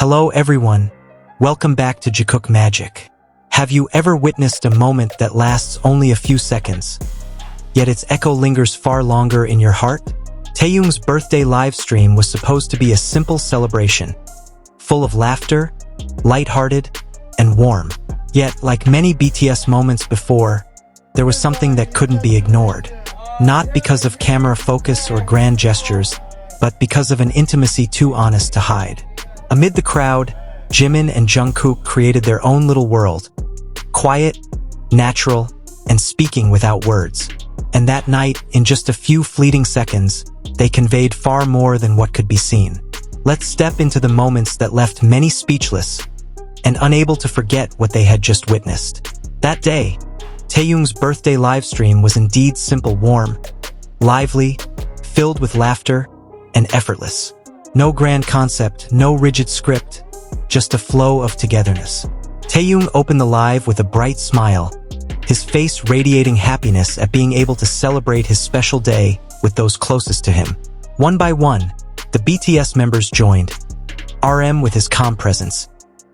Hello everyone, welcome back to Jikook Magic. Have you ever witnessed a moment that lasts only a few seconds, yet its echo lingers far longer in your heart? Taehyung's birthday livestream was supposed to be a simple celebration, full of laughter, lighthearted, and warm. Yet, like many BTS moments before, there was something that couldn't be ignored. Not because of camera focus or grand gestures, but because of an intimacy too honest to hide. Amid the crowd, Jimin and Jungkook created their own little world, quiet, natural, and speaking without words. And that night, in just a few fleeting seconds, they conveyed far more than what could be seen. Let's step into the moments that left many speechless and unable to forget what they had just witnessed. That day, Taehyung's birthday livestream was indeed simple, warm, lively, filled with laughter, and effortless. No grand concept, no rigid script, just a flow of togetherness. Taehyung opened the live with a bright smile, his face radiating happiness at being able to celebrate his special day with those closest to him. One by one, the BTS members joined. RM with his calm presence,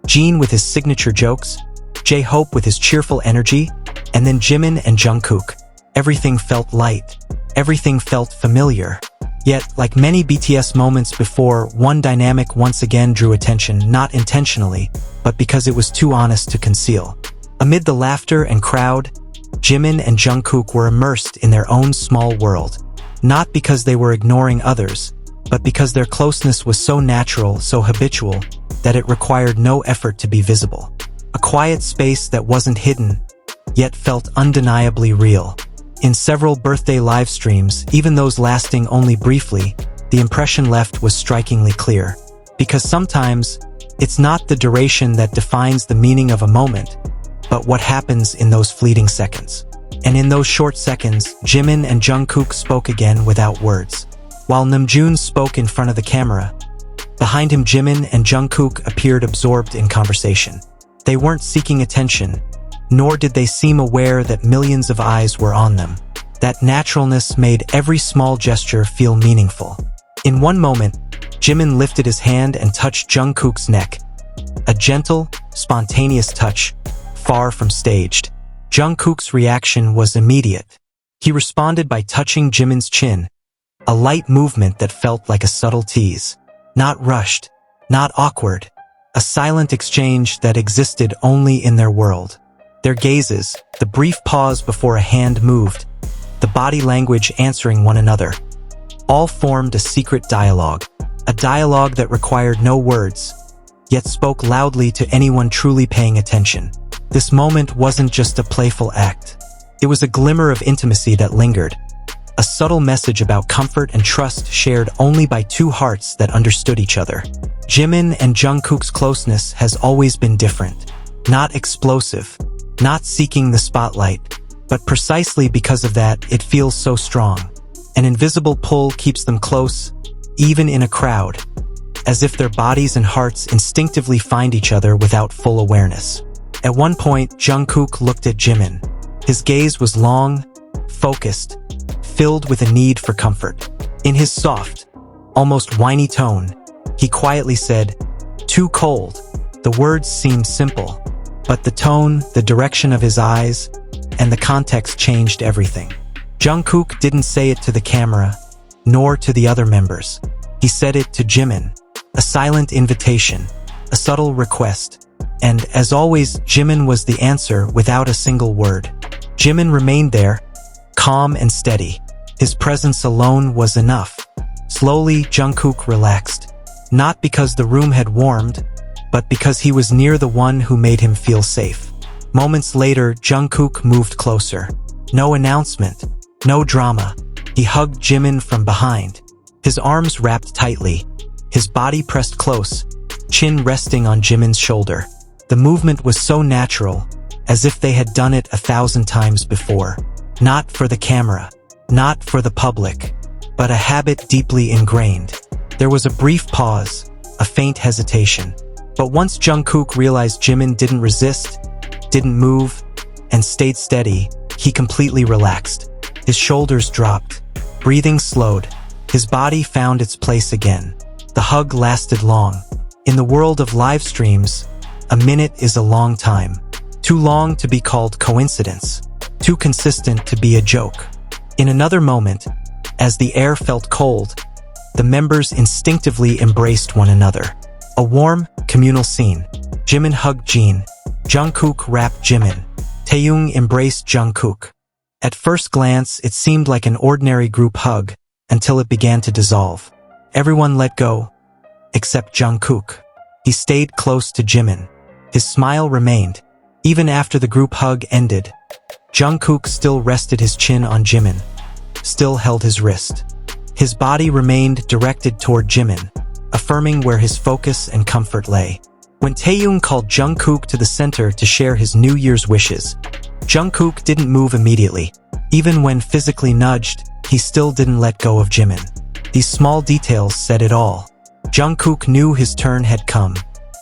Jin with his signature jokes, J-Hope with his cheerful energy, and then Jimin and Jungkook. Everything felt light. Everything felt familiar. Yet, like many BTS moments before, one dynamic once again drew attention, not intentionally, but because it was too honest to conceal. Amid the laughter and crowd, Jimin and Jungkook were immersed in their own small world. Not because they were ignoring others, but because their closeness was so natural, so habitual, that it required no effort to be visible. A quiet space that wasn't hidden, yet felt undeniably real. In several birthday live streams, even those lasting only briefly, the impression left was strikingly clear. Because sometimes, it's not the duration that defines the meaning of a moment, but what happens in those fleeting seconds. And in those short seconds, Jimin and Jungkook spoke again without words. While Namjoon spoke in front of the camera, behind him Jimin and Jungkook appeared absorbed in conversation. They weren't seeking attention, nor did they seem aware that millions of eyes were on them. That naturalness made every small gesture feel meaningful. In one moment, Jimin lifted his hand and touched Jungkook's neck. A gentle, spontaneous touch, far from staged. Jungkook's reaction was immediate. He responded by touching Jimin's chin, a light movement that felt like a subtle tease. Not rushed, not awkward, a silent exchange that existed only in their world. Their gazes, the brief pause before a hand moved, the body language answering one another, all formed a secret dialogue. A dialogue that required no words, yet spoke loudly to anyone truly paying attention. This moment wasn't just a playful act. It was a glimmer of intimacy that lingered, a subtle message about comfort and trust shared only by two hearts that understood each other. Jimin and Jungkook's closeness has always been different. Not explosive, not seeking the spotlight, but precisely because of that, it feels so strong. An invisible pull keeps them close, even in a crowd, as if their bodies and hearts instinctively find each other without full awareness. At one point, Jungkook looked at Jimin. His gaze was long, focused, filled with a need for comfort. In his soft, almost whiny tone, he quietly said, "Too cold." The words seemed simple, but the tone, the direction of his eyes, and the context changed everything. Jungkook didn't say it to the camera, nor to the other members. He said it to Jimin, a silent invitation, a subtle request. And, as always, Jimin was the answer without a single word. Jimin remained there, calm and steady. His presence alone was enough. Slowly, Jungkook relaxed. Not because the room had warmed, but because he was near the one who made him feel safe. Moments later, Jungkook moved closer. No announcement, no drama. He hugged Jimin from behind, his arms wrapped tightly, his body pressed close, chin resting on Jimin's shoulder. The movement was so natural, as if they had done it 1,000 times before. Not for the camera, not for the public, but a habit deeply ingrained. There was a brief pause, a faint hesitation. But once Jungkook realized Jimin didn't resist, didn't move, and stayed steady, he completely relaxed. His shoulders dropped, breathing slowed, his body found its place again. The hug lasted long, In the world of live streams, a minute is a long time. Too long to be called coincidence. Too consistent to be a joke. In another moment, as the air felt cold, the members instinctively embraced one another. A warm, communal scene. Jimin hugged Jin. Jungkook wrapped Jimin. Taehyung embraced Jungkook. At first glance, it seemed like an ordinary group hug, until it began to dissolve. Everyone let go, except Jungkook. He stayed close to Jimin. His smile remained, even after the group hug ended. Jungkook still rested his chin on Jimin, still held his wrist. His body remained directed toward Jimin, affirming where his focus and comfort lay. When Taehyung called Jungkook to the center to share his New Year's wishes, Jungkook didn't move immediately. Even when physically nudged, he still didn't let go of Jimin. These small details said it all. Jungkook knew his turn had come,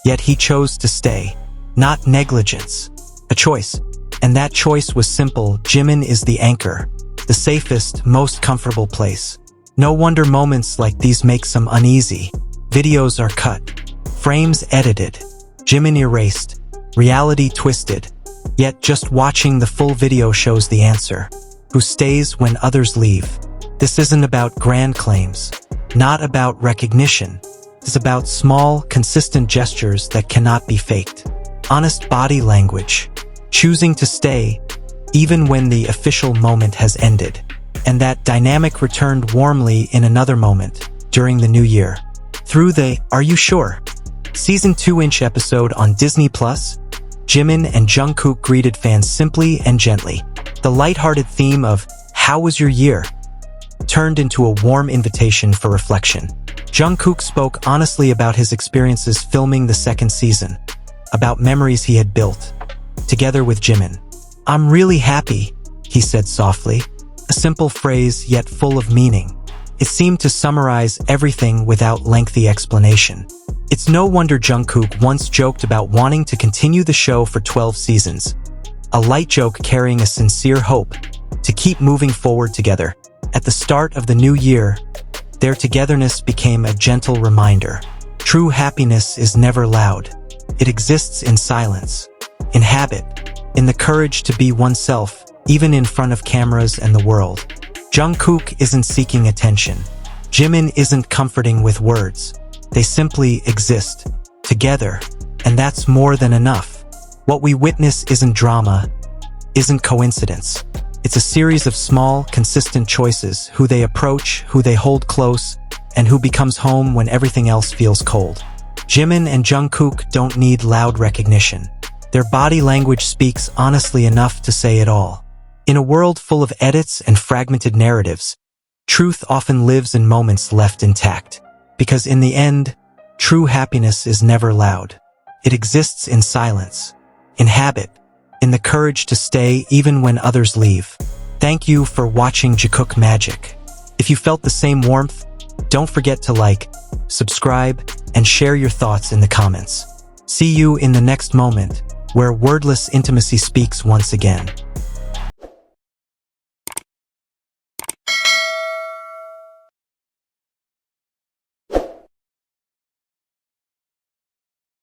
yet he chose to stay. Not negligence. A choice. And that choice was simple. Jimin is the anchor. The safest, most comfortable place. No wonder moments like these make some uneasy. Videos are cut. Frames edited. Jimin erased. Reality twisted. Yet just watching the full video shows the answer. Who stays when others leave? This isn't about grand claims. Not about recognition. It's about small, consistent gestures that cannot be faked. Honest body language. Choosing to stay, even when the official moment has ended. And that dynamic returned warmly in another moment, during the new year. Through the Are You Sure? Season 2-inch episode on Disney+, Jimin and Jungkook greeted fans simply and gently. The lighthearted theme of How was your year? Turned into a warm invitation for reflection. Jungkook spoke honestly about his experiences filming the second season, about memories he had built, together with Jimin. "I'm really happy," he said softly, a simple phrase yet full of meaning. It seemed to summarize everything without lengthy explanation. It's no wonder Jungkook once joked about wanting to continue the show for 12 seasons, a light joke carrying a sincere hope to keep moving forward together. At the start of the new year, their togetherness became a gentle reminder. True happiness is never loud. It exists in silence, in habit, in the courage to be oneself, even in front of cameras and the world. Jungkook isn't seeking attention. Jimin isn't comforting with words. They simply exist, together, and that's more than enough. What we witness isn't drama, isn't coincidence. It's a series of small, consistent choices, who they approach, who they hold close, and who becomes home when everything else feels cold. Jimin and Jungkook don't need loud recognition. Their body language speaks honestly enough to say it all. In a world full of edits and fragmented narratives, truth often lives in moments left intact. Because in the end, true happiness is never loud. It exists in silence, in habit, in the courage to stay even when others leave. Thank you for watching Jikook Magic. If you felt the same warmth, don't forget to like, subscribe, and share your thoughts in the comments. See you in the next moment, where wordless intimacy speaks once again.